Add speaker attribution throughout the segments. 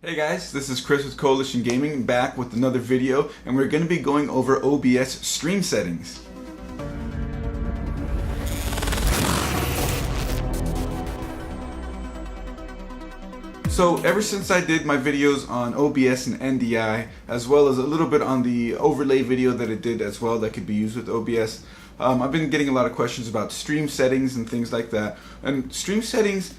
Speaker 1: Hey guys, this is Chris with Coalition Gaming, back with another video, and we're going to be going over OBS stream settings. So ever since I did my videos on OBS and NDI, as well as a little bit on the overlay video that I did as well that could be used with OBS, I've been getting a lot of questions about stream settings and things like that. And stream settings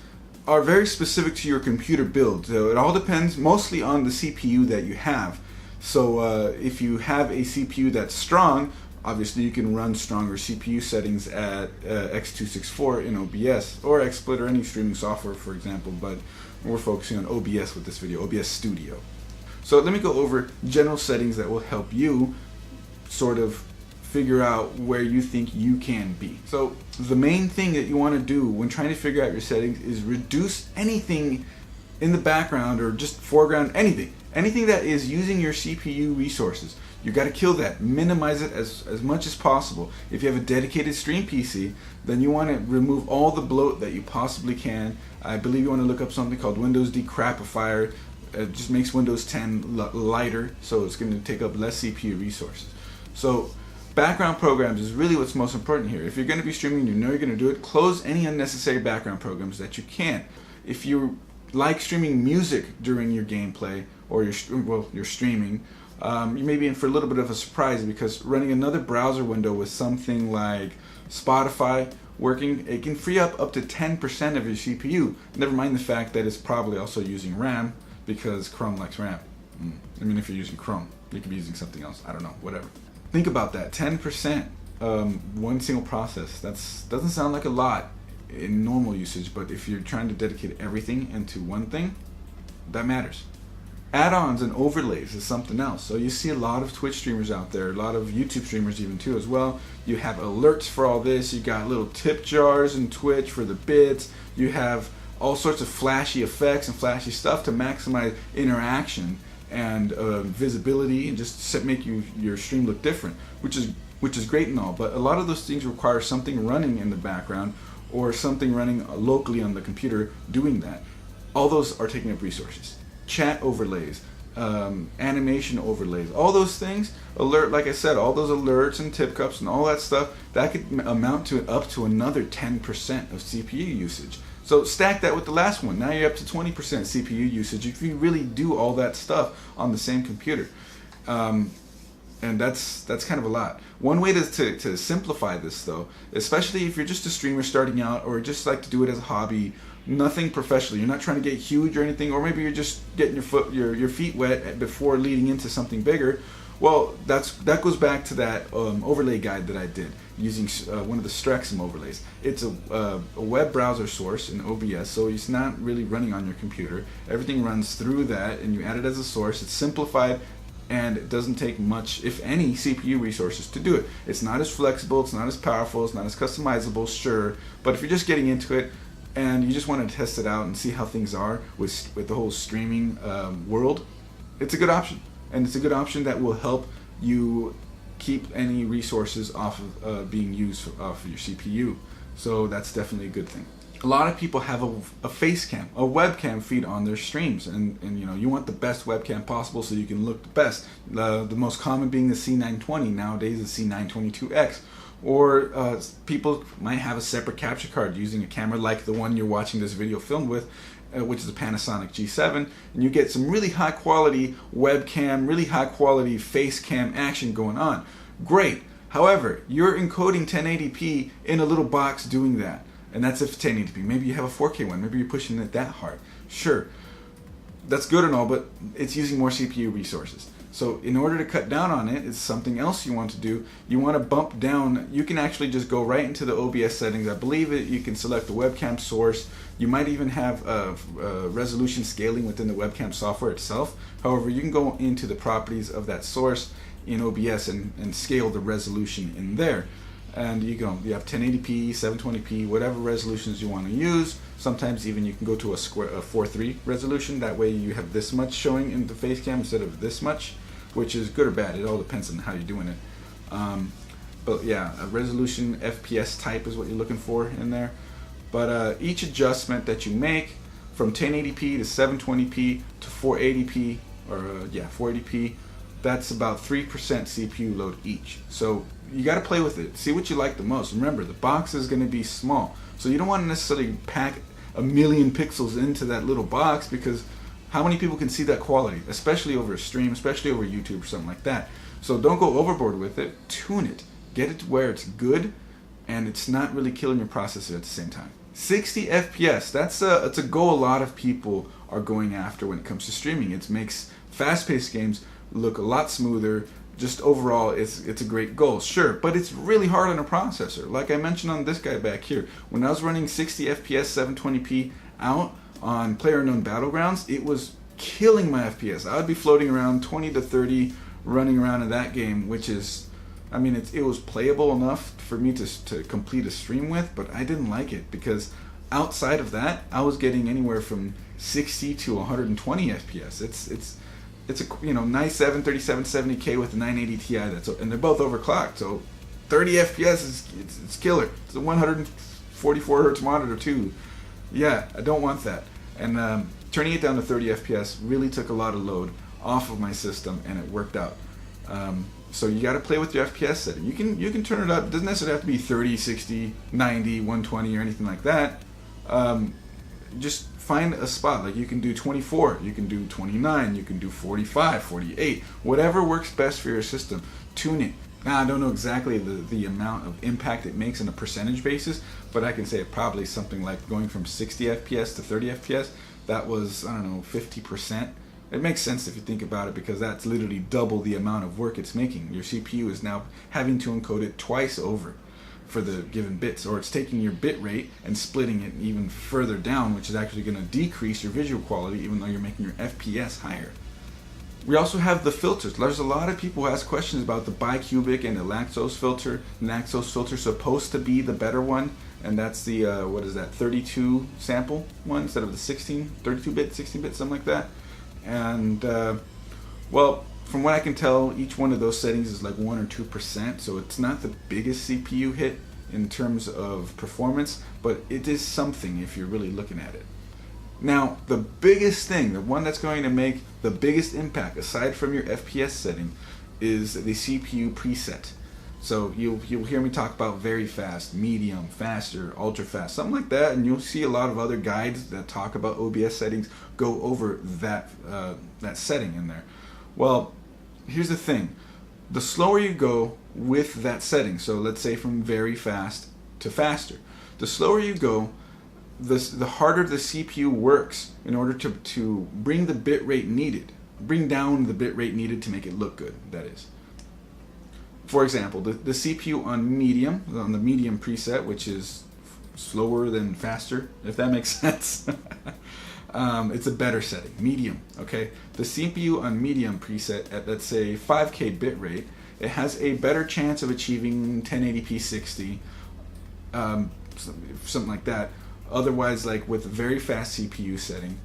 Speaker 1: are very specific to your computer build. So it all depends mostly on the CPU that you have. So if you have a CPU that's strong, obviously you can run stronger CPU settings at x264 in OBS or XSplit or any streaming software, for example, but we're focusing on OBS with this video, OBS Studio. So let me go over general settings that will help you sort of figure out where you think you can be. So the main thing that you want to do when trying to figure out your settings is reduce anything in the background or just foreground, anything that is using your CPU resources. You got to kill that, minimize it as much as possible. If you have a dedicated stream PC, then you want to remove all the bloat that you possibly can. I believe you want to look up something called Windows Decrapifier. It just makes Windows 10 lighter, so it's going to take up less CPU resources. So background programs is really what's most important here. If you're going to be streaming, you know you're going to do it, close any unnecessary background programs that you can. If you like streaming music during your gameplay or your streaming, you may be in for a little bit of a surprise, because running another browser window with something like Spotify working, it can free up to 10% of your CPU. Never mind the fact that it's probably also using RAM, because Chrome likes RAM. I mean, if you're using Chrome, you could be using something else. I don't know, whatever. Think about that, 10%, one single process. Doesn't sound like a lot in normal usage, but if you're trying to dedicate everything into one thing, that matters. Add-ons and overlays is something else. So you see a lot of Twitch streamers out there, a lot of YouTube streamers even too as well. You have alerts for all this. You got little tip jars in Twitch for the bits. You have all sorts of flashy effects and flashy stuff to maximize interaction and visibility, and just make your stream look different, which is great and all. But a lot of those things require something running in the background or something running locally on the computer doing that. All those are taking up resources. Chat overlays, animation overlays, all those things, like I said, all those alerts and tip cups and all that stuff, that could amount to up to another 10% of CPU usage. So stack that with the last one. Now you're up to 20% CPU usage if you really do all that stuff on the same computer. And that's kind of a lot. One way to simplify this, though, especially if you're just a streamer starting out or just like to do it as a hobby, nothing professional, you're not trying to get huge or anything, or maybe you're just getting your feet wet before leading into something bigger. Well, that goes back to that overlay guide that I did using one of the Strexum overlays. It's a web browser source in OBS, so it's not really running on your computer. Everything runs through that, and you add it as a source. It's simplified, and it doesn't take much, if any, CPU resources to do it. It's not as flexible, it's not as powerful, it's not as customizable, sure, but if you're just getting into it and you just want to test it out and see how things are with the whole streaming world, it's a good option. And it's a good option that will help you keep any resources off of being used off of your CPU. So that's definitely a good thing. A lot of people have a face cam, a webcam feed on their streams, and you want the best webcam possible so you can look the best. The most common being the C920, nowadays the C922X. Or people might have a separate capture card using a camera like the one you're watching this video filmed with, which is a Panasonic G7, and you get some really high quality webcam, really high quality face cam action going on. Great. However, you're encoding 1080p in a little box doing that. And that's if 1080p. Maybe you have a 4K one. Maybe you're pushing it that hard. Sure, that's good and all, but it's using more CPU resources. So in order to cut down on it, it's something else you want to do. You want to bump down. You can actually just go right into the OBS settings. I believe you can select the webcam source. You might even have resolution scaling within the webcam software itself. However, you can go into the properties of that source in OBS and scale the resolution in there. And you have 1080p, 720p, whatever resolutions you want to use. Sometimes even you can go to a 4:3 resolution. That way you have this much showing in the face cam instead of this much, which is good or bad. It all depends on how you're doing it. But yeah, a resolution FPS type is what you're looking for in there. But each adjustment that you make from 1080p to 720p to 480p, or 480p, that's about 3% CPU load each. So you got to play with it, see what you like the most. Remember, the box is going to be small, so you don't want to necessarily pack a million pixels into that little box, because how many people can see that quality, especially over a stream, especially over YouTube or something like that. So don't go overboard with it. Tune it, get it to where it's good and it's not really killing your processor at the same time. 60 FPS, that's a goal a lot of people are going after when it comes to streaming. It makes fast-paced games look a lot smoother. Just overall, it's a great goal, sure, but it's really hard on a processor. Like I mentioned on this guy back here, when I was running 60 FPS 720p out on PlayerUnknown Battlegrounds, it was killing my FPS. I would be floating around 20 to 30 running around in that game, which is, I mean, it was playable enough for me to complete a stream with, but I didn't like it because outside of that, I was getting anywhere from 60 to 120 FPS. It's a nice 737 70K with a 980 Ti, and they're both overclocked, so 30 FPS it's killer. It's a 144 hertz monitor too. Yeah, I don't want that. And turning it down to 30 FPS really took a lot of load off of my system, and it worked out. So you got to play with your FPS setting. You can turn it up. It doesn't necessarily have to be 30, 60, 90, 120 or anything like that. Just find a spot. Like you can do 24, you can do 29, you can do 45, 48, whatever works best for your system. Tune it. Now, I don't know exactly the amount of impact it makes on a percentage basis, but I can say it probably something like going from 60 FPS to 30 FPS, that was, I don't know, 50%. It makes sense if you think about it, because that's literally double the amount of work it's making. Your CPU is now having to encode it twice over for the given bits, or it's taking your bit rate and splitting it even further down, which is actually going to decrease your visual quality even though you're making your FPS higher. We also have the filters. There's a lot of people who ask questions about the bicubic and the Naxos filter. The Naxos filter is supposed to be the better one, and that's the, 32 sample one instead of the 32-bit, 16-bit, something like that. And, well, from what I can tell, each one of those settings is like 1 or 2%, so it's not the biggest CPU hit in terms of performance, but it is something if you're really looking at it. Now, the biggest thing, the one that's going to make the biggest impact, aside from your FPS setting, is the CPU preset. So you'll hear me talk about very fast, medium, faster, ultra fast, something like that, and you'll see a lot of other guides that talk about OBS settings go over that setting in there. Well, here's the thing. The slower you go with that setting, so let's say from very fast to faster, the slower you go, the harder the CPU works in order to bring the bit rate needed, bring down the bit rate needed to make it look good, that is. For example, the CPU on the medium preset, which is slower than faster, if that makes sense, it's a better setting, medium, okay? The CPU on medium preset at, let's say, 5K bit rate, it has a better chance of achieving 1080p 60, something like that. Otherwise, like with a very fast CPU setting,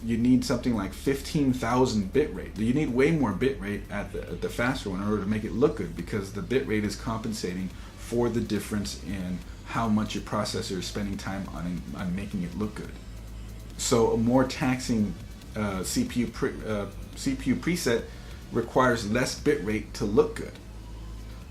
Speaker 1: you need something like 15,000 bit rate. You need way more bit rate at the faster one in order to make it look good, because the bit rate is compensating for the difference in how much your processor is spending time on making it look good. So a more taxing CPU preset requires less bit rate to look good.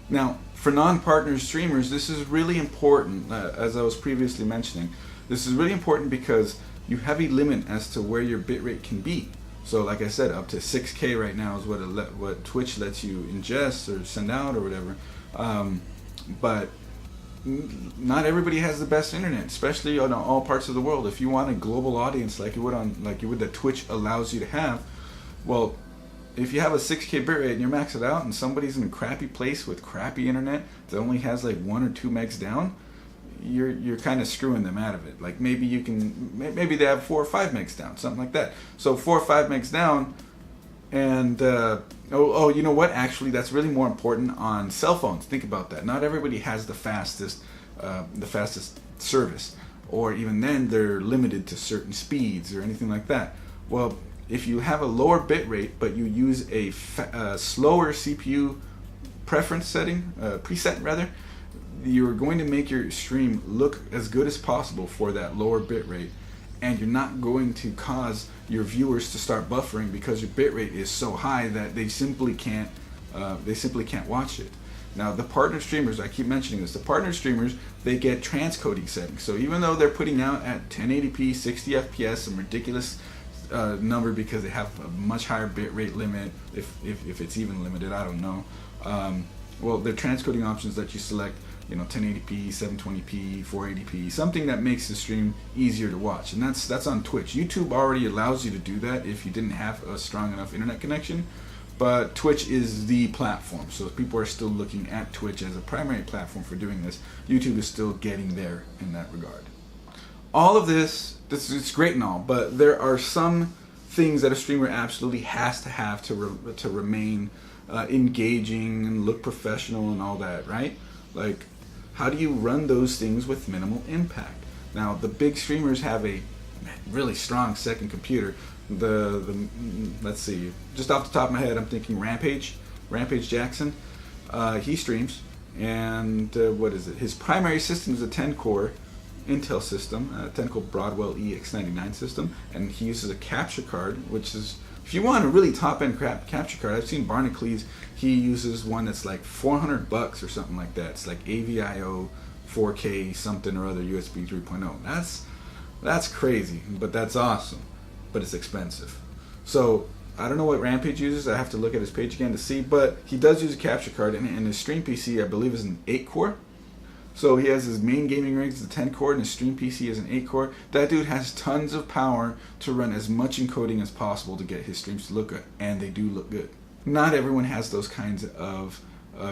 Speaker 1: Now, for non-partner streamers, this is really important, as I was previously mentioning. This is really important because you have a limit as to where your bitrate can be. So like I said, up to 6K right now is what Twitch lets you ingest or send out or whatever. But not everybody has the best internet, especially on all parts of the world. If you want a global audience like you would that Twitch allows you to have, well, if you have a 6K bitrate and you're maxed out and somebody's in a crappy place with crappy internet that only has like 1 or 2 megs down, you're kind of screwing them out of it. Like maybe they have 4 or 5 megs down, something like that. So 4 or 5 megs down, and you know what? Actually, that's really more important on cell phones. Think about that. Not everybody has the fastest service, or even then they're limited to certain speeds or anything like that. Well, if you have a lower bit rate but you use a slower CPU preset rather, you're going to make your stream look as good as possible for that lower bit rate, and you're not going to cause your viewers to start buffering because your bitrate is so high that they simply can't watch it. Now the partner streamers, I keep mentioning this, the partner streamers, they get transcoding settings. So even though they're putting out at 1080p, 60 FPS, some ridiculous number because they have a much higher bitrate limit, if it's even limited, I don't know. Well, they're transcoding options that you select, 1080p, 720p, 480p, something that makes the stream easier to watch, and that's on Twitch. YouTube already allows you to do that if you didn't have a strong enough internet connection, but Twitch is the platform, so people are still looking at Twitch as a primary platform for doing this. YouTube is still getting there in that regard. All of this it's great and all, but there are some things that a streamer absolutely has to have to remain engaging and look professional and all that, right? Like, how do you run those things with minimal impact? Now, the big streamers have a really strong second computer. Let's see, just off the top of my head, I'm thinking Rampage Jackson. He streams, and what is it? His primary system is a 10-core Intel system, a 10-core Broadwell EX99 system, and he uses a capture card, which is, if you want a really top-end capture card, I've seen Barnacle, he uses one that's like $400 or something like that. It's like AVIO 4K something or other USB 3.0. That's crazy, but that's awesome. But it's expensive. So I don't know what Rampage uses. I have to look at his page again to see, but he does use a capture card, and his stream PC, I believe, is an 8-core. So he has his main gaming rig is a 10-core, and his stream PC is an 8-core. That dude has tons of power to run as much encoding as possible to get his streams to look good, and they do look good. Not everyone has those kinds of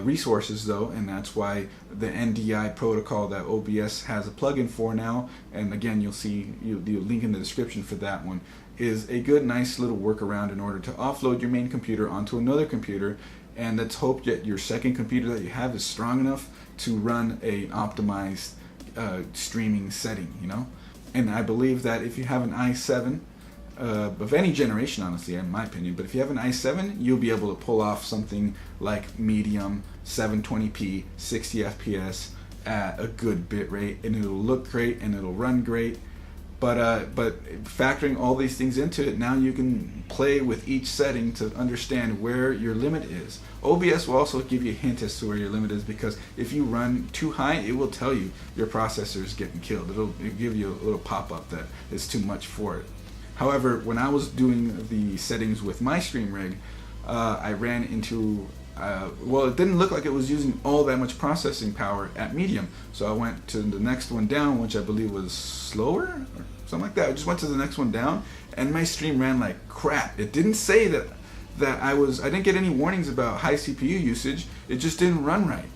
Speaker 1: resources though, and that's why the NDI protocol that OBS has a plugin for now, and again you'll see the link in the description for that one, is a good nice little workaround in order to offload your main computer onto another computer, and let's hope that your second computer that you have is strong enough to run an optimized streaming setting, And I believe that if you have an i7 of any generation, honestly, in my opinion, but if you have an i7, you'll be able to pull off something like medium 720p 60 FPS at a good bit rate, and it'll look great and it'll run great. But factoring all these things into it, now you can play with each setting to understand where your limit is. OBS will also give you a hint as to where your limit is, because if you run too high, it will tell you your processor is getting killed. It'll give you a little pop-up that it's too much for it. However, when I was doing the settings with my stream rig, I ran into, well, it didn't look like it was using all that much processing power at medium. So I went to the next one down, which I believe was slower or something like that. I just went to the next one down, and my stream ran like crap. It didn't say that I didn't get any warnings about high CPU usage. It just didn't run right.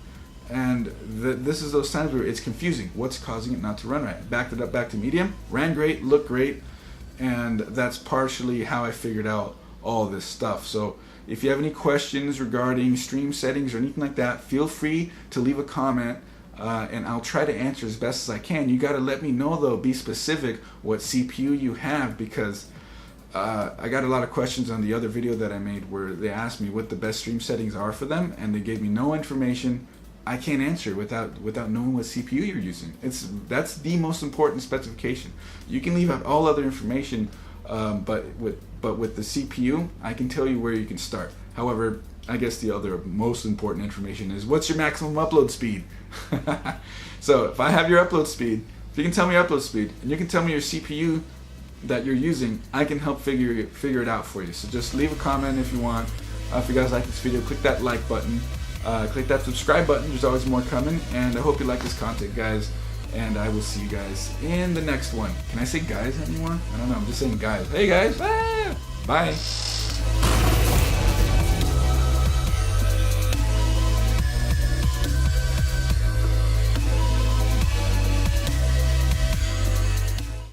Speaker 1: And this is those times where it's confusing. What's causing it not to run right? Backed it up back to medium, ran great, looked great. And that's partially how I figured out all this stuff. So if you have any questions regarding stream settings or anything like that, feel free to leave a comment, and I'll try to answer as best as I can. You got to let me know though, be specific what CPU you have, because I got a lot of questions on the other video that I made where they asked me what the best stream settings are for them, and they gave me no information. I can't answer without knowing what CPU you're using. That's the most important specification. You can leave out all other information, but with the CPU, I can tell you where you can start. However, I guess the other most important information is what's your maximum upload speed. So if I have your upload speed, if you can tell me your upload speed, and you can tell me your CPU that you're using, I can help figure it out for you. So just leave a comment if you want. If you guys like this video, click that like button. Click that subscribe button, there's always more coming, and I hope you like this content, guys, and I will see you guys in the next one. Can I say guys anymore? I don't know, I'm just saying guys. Hey guys, bye!